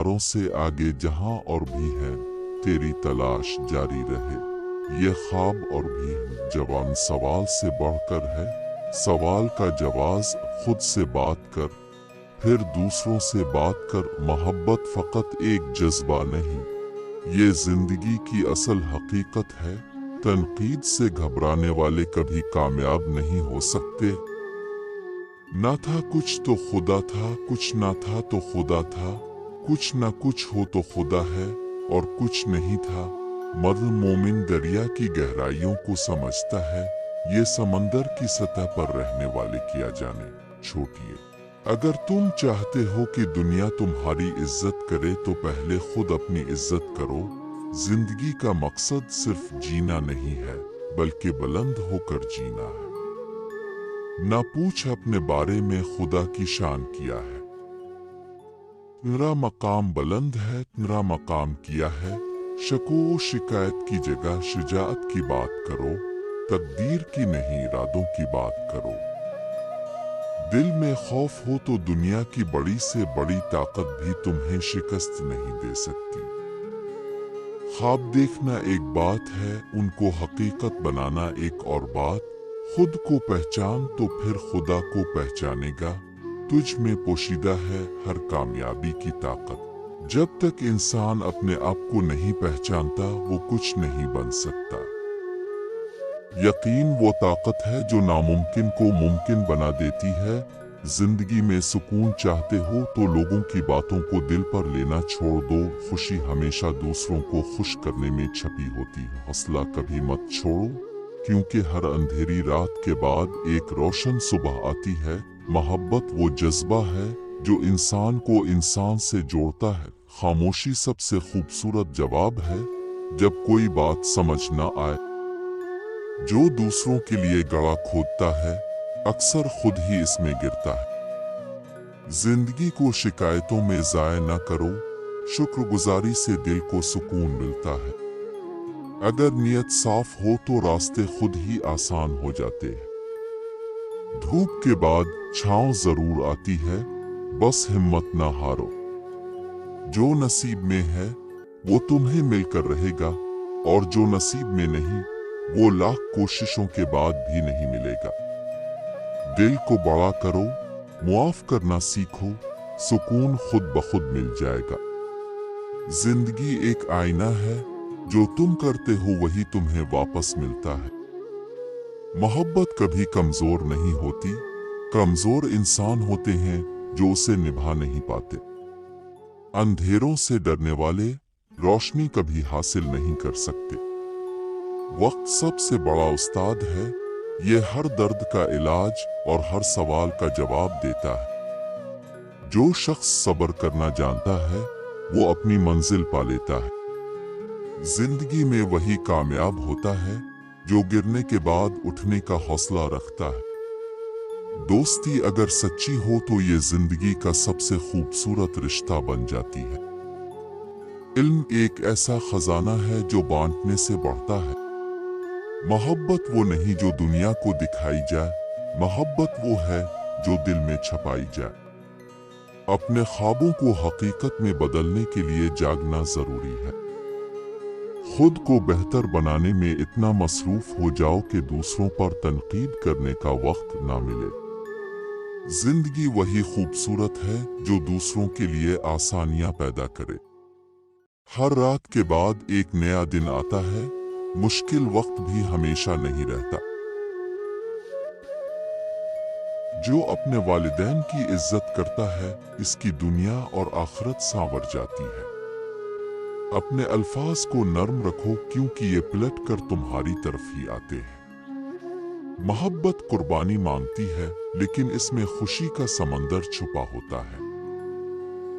तारों से आगे जहां और भी है, तेरी तलाश जारी रहे। ये ख्वाब और भी जवान सवाल से बढ़कर है। सवाल का जवाब खुद से बात कर, फिर दूसरों से बात कर। मोहब्बत फकत एक जज्बा नहीं, ये जिंदगी की असल हकीकत है। तनकीद से घबराने वाले कभी कामयाब नहीं हो सकते। ना था कुछ तो खुदा था, कुछ ना था तो खुदा था। कुछ ना कुछ हो तो खुदा है, और कुछ नहीं था। मर्द मोमिन दरिया की गहराइयों को समझता है, ये समंदर की सतह पर रहने वाले किया जाने छोटी है। अगर तुम चाहते हो कि दुनिया तुम्हारी इज्जत करे तो पहले खुद अपनी इज्जत करो। जिंदगी का मकसद सिर्फ जीना नहीं है, बल्कि बुलंद होकर जीना है। ना पूछ अपने बारे में खुदा की शान किया है। तेरा मकाम बुलंद है, तेरा मकाम किया है। शको शिकायत की जगह शुजाअत की बात करो। तकदीर की नहीं, इरादों की बात करो। दिल में खौफ हो तो दुनिया की बड़ी से बड़ी ताकत भी तुम्हें शिकस्त नहीं दे सकती। ख्वाब देखना एक बात है, उनको हकीकत बनाना एक और बात। खुद को पहचान तो फिर खुदा को पहचानेगा। तुझ में पोशीदा है हर कामयाबी की ताकत। जब तक इंसान अपने आप को नहीं पहचानता, वो कुछ नहीं बन सकता। यकीन वो ताकत है जो नामुमकिन को मुमकिन बना देती है। जिंदगी में सुकून चाहते हो तो लोगों की बातों को दिल पर लेना छोड़ दो। खुशी हमेशा दूसरों को खुश करने में छपी होती है। हौसला कभी मत छोड़ो, क्योंकि हर अंधेरी रात के बाद एक रोशन सुबह आती है। मोहब्बत वो जज्बा है जो इंसान को इंसान से जोड़ता है। खामोशी सबसे खूबसूरत जवाब है जब कोई बात समझ न आए। जो दूसरों के लिए गड़ा खोदता है, अक्सर खुद ही इसमें गिरता है। जिंदगी को शिकायतों में जाया न करो, शुक्रगुजारी से दिल को सुकून मिलता है। अगर नियत साफ हो तो रास्ते खुद ही आसान हो जाते हैं। धूप के बाद छांव जरूर आती है, बस हिम्मत ना हारो। जो नसीब में है वो तुम्हें मिलकर रहेगा, और जो नसीब में नहीं वो लाख कोशिशों के बाद भी नहीं मिलेगा। दिल को बड़ा करो, मुआफ करना सीखो, सुकून खुद ब खुद मिल जाएगा। जिंदगी एक आईना है, जो तुम करते हो वही तुम्हें वापस मिलता है। मोहब्बत कभी कमजोर नहीं होती, कमजोर इंसान होते हैं जो उसे निभा नहीं पाते। अंधेरों से डरने वाले रोशनी कभी हासिल नहीं कर सकते। वक्त सबसे बड़ा उस्ताद है, ये हर दर्द का इलाज और हर सवाल का जवाब देता है। जो शख्स सब्र करना जानता है वो अपनी मंजिल पा लेता है। जिंदगी में वही कामयाब होता है जो गिरने के बाद उठने का हौसला रखता है। दोस्ती अगर सच्ची हो तो ये जिंदगी का सबसे खूबसूरत रिश्ता बन जाती है। इल्म एक ऐसा खजाना है जो बांटने से बढ़ता है। मोहब्बत वो नहीं जो दुनिया को दिखाई जाए, मोहब्बत वो है जो दिल में छपाई जाए। अपने ख्वाबों को हकीकत में बदलने के लिए जागना जरूरी है। खुद को बेहतर बनाने में इतना मसरूफ हो जाओ कि दूसरों पर तनकीद करने का वक्त ना मिले। जिंदगी वही खूबसूरत है जो दूसरों के लिए आसानियां पैदा करे। हर रात के बाद एक नया दिन आता है, मुश्किल वक्त भी हमेशा नहीं रहता। जो अपने वालिदैन की इज्जत करता है, इसकी दुनिया और आखिरत सांवर जाती है। अपने अल्फाज को नर्म रखो, क्योंकि ये पलट कर तुम्हारी तरफ ही आते हैं। मोहब्बत कुर्बानी मांगती है, लेकिन इसमें खुशी का समंदर छुपा होता है।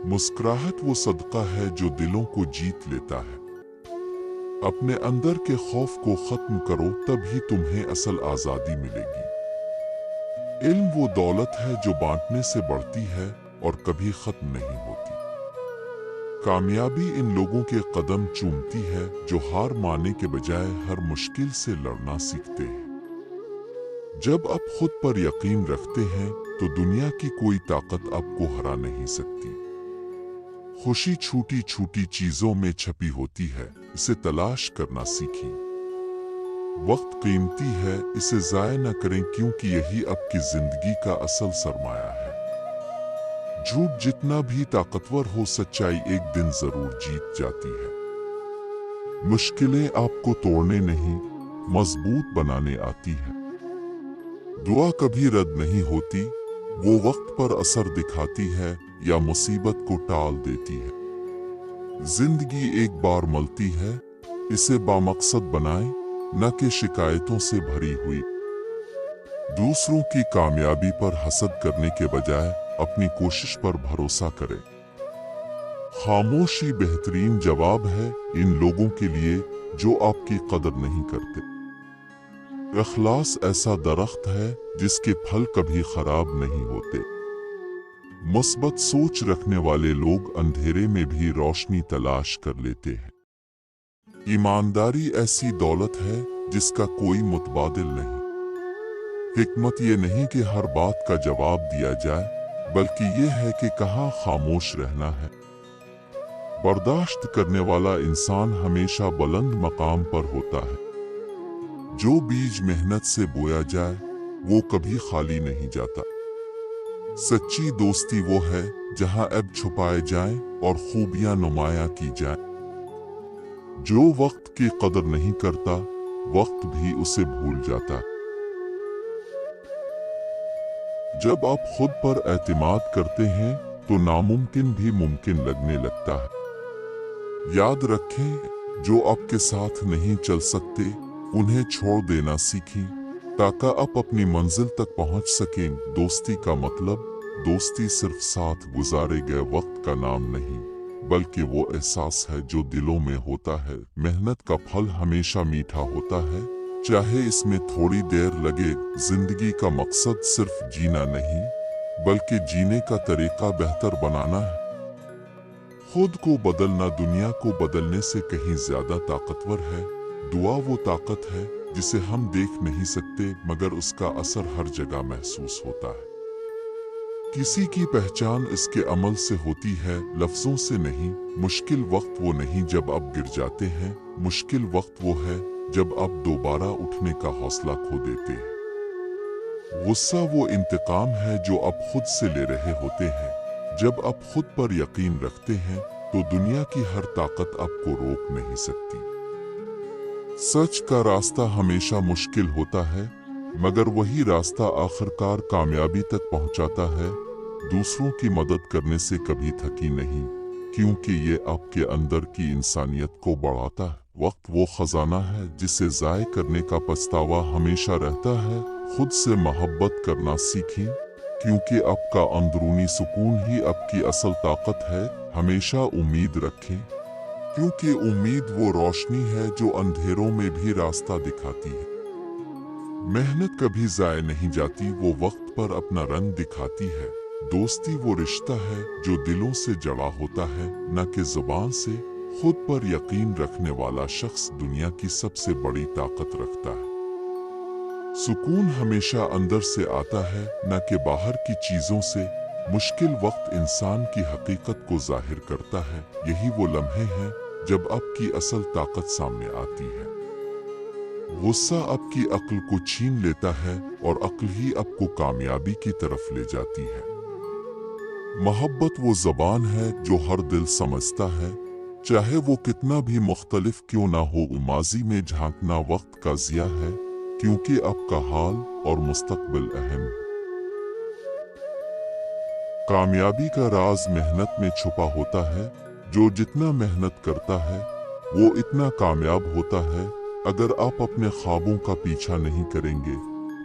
मुस्कुराहट वो सदका है जो दिलों को जीत लेता है। अपने अंदर के खौफ को खत्म करो, तभी तुम्हें असल आजादी मिलेगी। इल्म वो दौलत है जो बांटने से बढ़ती है और कभी खत्म नहीं होती। कामयाबी इन लोगों के कदम चूमती है जो हार मानने के बजाय हर मुश्किल से लड़ना सीखते हैं। जब आप खुद पर यकीन रखते हैं तो दुनिया की कोई ताकत आपको हरा नहीं सकती। खुशी छोटी छोटी चीजों में छपी होती है, इसे तलाश करना सीखें। वक्त कीमती है, इसे जाया न करें क्योंकि यही आपकी जिंदगी का असल सरमाया है। झूठ जितना भी ताकतवर हो, सच्चाई एक दिन जरूर जीत जाती है। मुश्किलें आपको तोड़ने नहीं, मजबूत बनाने आती है। दुआ कभी रद्द नहीं होती, वो वक्त पर असर दिखाती है या मुसीबत को टाल देती है। जिंदगी एक बार मिलती है, इसे बामकसद बनाएं, न कि शिकायतों से भरी हुई। दूसरों की कामयाबी पर हसद करने के बजाय अपनी कोशिश पर भरोसा करें। खामोशी बेहतरीन जवाब है इन लोगों के लिए जो आपकी कदर नहीं करते। इखलास ऐसा दरख्त है जिसके फल कभी खराब नहीं होते। मुस्बत सोच रखने वाले लोग अंधेरे में भी रोशनी तलाश कर लेते हैं। ईमानदारी ऐसी दौलत है जिसका कोई मुतबादिल नहीं। हिकमत ये नहीं कि हर बात का जवाब दिया जाए, बल्कि ये है कि कहाँ खामोश रहना है। बर्दाश्त करने वाला इंसान हमेशा बुलंद मकाम पर होता है। जो बीज मेहनत से बोया जाए वो कभी खाली नहीं जाता। सच्ची दोस्ती वो है जहां ऐब छुपाए जाएं और खूबियां नुमाया की जाएं। जो वक्त की कदर नहीं करता, वक्त भी उसे भूल जाता। जब आप खुद पर एतमाद करते हैं तो नामुमकिन भी मुमकिन लगने लगता है। याद रखें, जो आपके साथ नहीं चल सकते उन्हें छोड़ देना सीखें ताकि आप अपनी मंजिल तक पहुंच सकें। दोस्ती का मतलब दोस्ती सिर्फ साथ गुजारे गए वक्त का नाम नहीं, बल्कि वो एहसास है जो दिलों में होता है। मेहनत का फल हमेशा मीठा होता है, चाहे इसमें थोड़ी देर लगे। जिंदगी का मकसद सिर्फ जीना नहीं, बल्कि जीने का तरीका बेहतर बनाना है। खुद को बदलना दुनिया को बदलने से कहीं ज्यादा ताकतवर है। दुआ वो ताकत है जिसे हम देख नहीं सकते, मगर उसका असर हर जगह महसूस होता है। किसी की पहचान इसके अमल से होती है, लफ्जों से नहीं। मुश्किल वक्त वो नहीं जब आप गिर जाते हैं, मुश्किल वक्त वो है जब आप दोबारा उठने का हौसला खो देते हैं। गुस्सा वो इंतकाम है जो आप खुद से ले रहे होते हैं। जब आप खुद पर यकीन रखते हैं तो दुनिया की हर ताकत आपको रोक नहीं सकती। सच का रास्ता हमेशा मुश्किल होता है, मगर वही रास्ता आखिरकार कामयाबी तक पहुंचाता है। दूसरों की मदद करने से कभी थकी नहीं, क्योंकि ये आपके अंदर की इंसानियत को बढ़ाता है। वक्त वो खजाना है जिसे ज़ाय करने का पछतावा हमेशा रहता है। खुद से मोहब्बत करना सीखें, क्योंकि आपका अंदरूनी सुकून ही आपकी असल ताकत है। हमेशा उम्मीद रखें, क्योंकि उम्मीद वो रोशनी है जो अंधेरों में भी रास्ता दिखाती है। मेहनत कभी ज़ाय नहीं जाती, वो वक्त पर अपना रंग दिखाती है। दोस्ती वो रिश्ता है जो दिलों से जड़ा होता है, न कि जुबान से। खुद पर यकीन रखने वाला शख्स दुनिया की सबसे बड़ी ताकत रखता है। सुकून हमेशा अंदर से आता है, न कि बाहर की चीजों से। मुश्किल वक्त इंसान की हकीकत को जाहिर करता है। यही वो लम्हे हैं जब आपकी असल ताकत सामने आती है। गुस्सा आपकी अक्ल को छीन लेता है और अक्ल ही आपको कामयाबी की तरफ ले जाती है। मोहब्बत वो ज़बान है जो हर दिल समझता है, चाहे वो कितना भी मुख्तलिफ क्यों ना हो। माजी में झांकना वक्त का ज़िया है, क्योंकि आपका हाल और मुस्तकबिल अहम है। कामयाबी का राज मेहनत में छुपा होता है। जो जितना मेहनत करता है वो इतना कामयाब होता है। अगर आप अपने ख्वाबों का पीछा नहीं करेंगे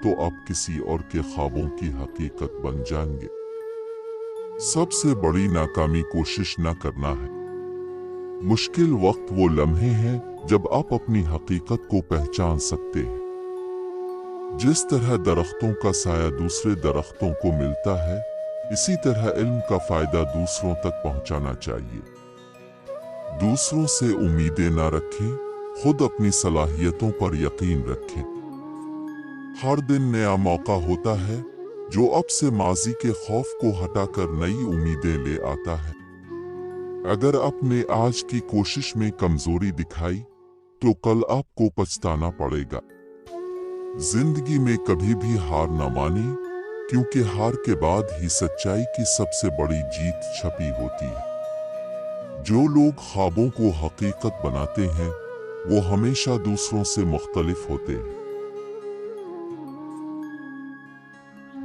तो आप किसी और के ख्वाबों की हकीकत बन जाएंगे। सबसे बड़ी नाकामी कोशिश न करना है। मुश्किल वक्त वो लम्हे हैं जब आप अपनी हकीकत को पहचान सकते हैं। जिस तरह दरख्तों का साया दूसरे दरख्तों को मिलता है, इसी तरह इल्म का फायदा दूसरों तक पहुंचाना चाहिए। दूसरों से उम्मीदें ना रखें, खुद अपनी सलाहियतों पर यकीन रखें। हर दिन नया मौका होता है जो अब से माजी के खौफ को हटाकर नई उम्मीदें ले आता है। अगर आपने आज की कोशिश में कमजोरी दिखाई तो कल आपको पछताना पड़ेगा। जिंदगी में कभी भी हार न माने, क्योंकि हार के बाद ही सच्चाई की सबसे बड़ी जीत छपी होती है। जो लोग ख्वाबों को हकीकत बनाते हैं वो हमेशा दूसरों से मुख्तलिफ होते हैं।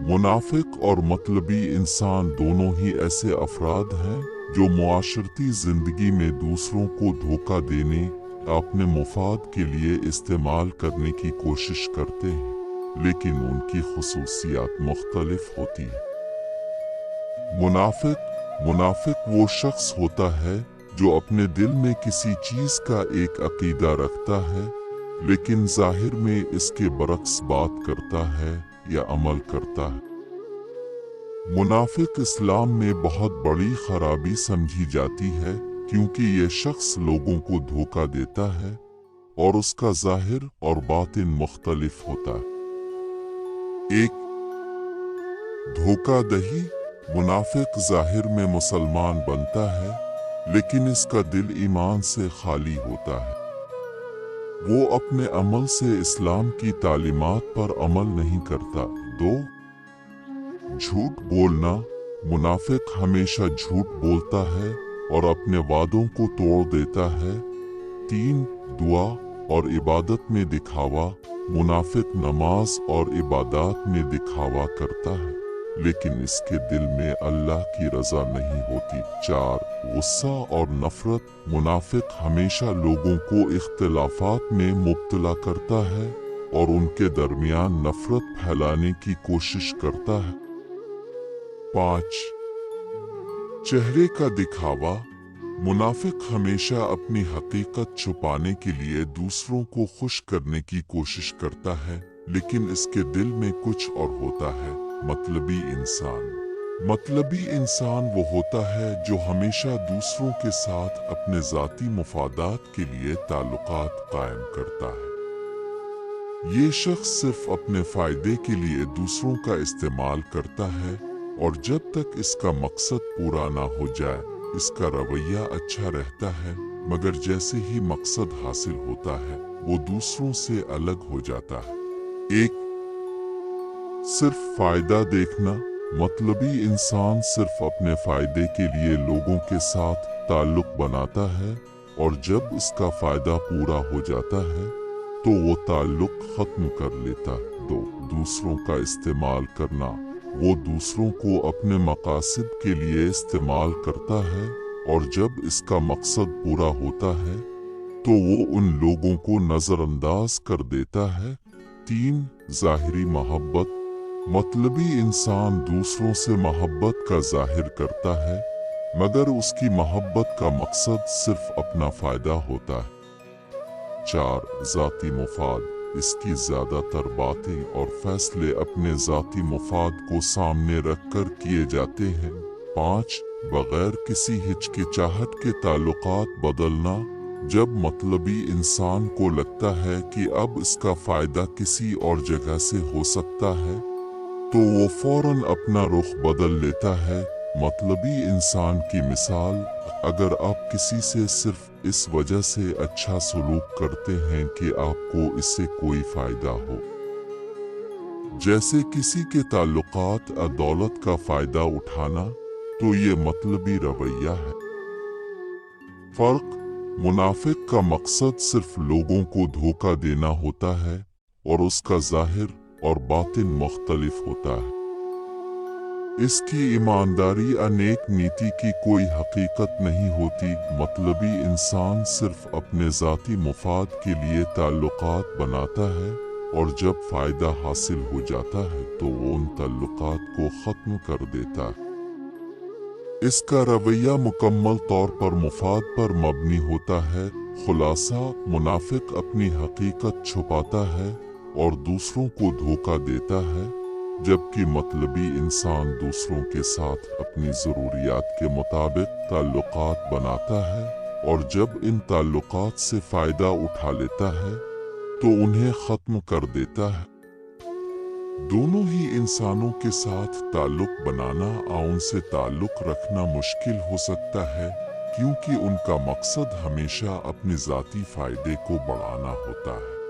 मुनाफिक और मतलबी इंसान दोनों ही ऐसे अफराद हैं जो मुआशरती जिंदगी में दूसरों को धोखा देने, अपने मुफाद के लिए इस्तेमाल करने की कोशिश करते हैं, लेकिन उनकी खुसूसियात मुख्तलिफ होती है। मुनाफिक वो शख्स होता है जो अपने दिल में किसी चीज का एक अकीदा रखता है, लेकिन जाहिर में इसके बरक्स बात करता है या अमल करता है। मुनाफिक इस्लाम में बहुत बड़ी खराबी समझी जाती है, क्योंकि ये शख्स लोगों को धोखा देता है और उसका जाहिर और बातिन मुख्तलिफ होता है। एक धोखादही, मुनाफिक जाहिर में मुसलमान बनता है, लेकिन इसका दिल ईमान से खाली होता है। वो अपने अमल से इस्लाम की तालीमात पर अमल नहीं करता। 2 झूठ बोलना, मुनाफिक हमेशा झूठ बोलता है और अपने वादों को तोड़ देता है। 3 दुआ और इबादत में दिखावा, मुनाफिक नमाज और इबादत में दिखावा करता है, लेकिन इसके दिल में अल्लाह की रजा नहीं होती। 4 गुस्सा और नफरत, मुनाफिक हमेशा लोगों को इख्तिलाफात में मुब्तला करता है और उनके दरमियान नफरत फैलाने की कोशिश करता है। 5 चेहरे का दिखावा, मुनाफिक हमेशा अपनी हकीकत छुपाने के लिए दूसरों को खुश करने की कोशिश करता है, लेकिन इसके दिल में कुछ और होता है। मतलबी इंसान वो होता है जो हमेशा दूसरों के साथ अपने जाती मुफादात के लिए ताल्लुकात कायम करता है। ये शख्स सिर्फ अपने फायदे के लिए दूसरों का इस्तेमाल करता है और जब तक इसका मकसद पूरा ना हो जाए इसका रवैया अच्छा रहता है, मगर जैसे ही मकसद हासिल होता है वो दूसरों से अलग हो जाता है। 1 सिर्फ फायदा देखना, मतलबी इंसान सिर्फ अपने फायदे के लिए लोगों के साथ ताल्लुक बनाता है और जब इसका फायदा पूरा हो जाता है तो वो ताल्लुक खत्म कर लेता है। 2 दूसरों का इस्तेमाल करना, वो दूसरों को अपने मकासद के लिए इस्तेमाल करता है और जब इसका मकसद पूरा होता है तो वो उन लोगों को नजरअंदाज कर देता है। 3 जाहिरी मोहब्बत, मतलबी इंसान दूसरों से मोहब्बत का जाहिर करता है, मगर उसकी मोहब्बत का मकसद सिर्फ अपना फायदा होता है। 4 जाती मुफाद, इसकी ज्यादातर बातें और फैसले अपने जाती मुफाद को सामने रखकर किए जाते हैं। 5 बगैर किसी हिचकिचाहट के ताल्लुकात बदलना, जब मतलबी इंसान को लगता है कि अब इसका फायदा किसी और जगह से हो सकता है तो वो फौरन अपना रुख बदल लेता है। मतलबी इंसान की मिसाल, अगर आप किसी से सिर्फ इस वजह से अच्छा सलूक करते हैं कि आपको इससे कोई फायदा हो, जैसे किसी के ताल्लुकात और दौलत का फायदा उठाना, तो ये मतलबी रवैया है। फर्क, मुनाफिक का मकसद सिर्फ लोगों को धोखा देना होता है और उसका जाहिर और बातिन मुख्तलिफ होता है। इसकी ईमानदारी अनेक नीति की कोई हकीकत नहीं होती। मतलबी इंसान सिर्फ अपने जाती मुफाद के लिए ताल्लुकात बनाता है और जब फायदा हासिल हो जाता है तो वो उन ताल्लुकात को खत्म कर देता है। इसका रवैया मुकम्मल तौर पर मुफाद पर मबनी होता है। खुलासा, मुनाफिक अपनी हकीकत छुपाता है और दूसरों को धोखा देता है, जबकि मतलबी इंसान दूसरों के साथ अपनी ज़रूरियात के मुताबिक ताल्लुकात बनाता है और जब इन ताल्लुकात से फ़ायदा उठा लेता है तो उन्हें ख़त्म कर देता है। दोनों ही इंसानों के साथ ताल्लुक बनाना और उनसे ताल्लुक रखना मुश्किल हो सकता है, کیونکہ ان کا مقصد ہمیشہ اپنے ذاتی فائدے کو بڑھانا ہوتا ہے۔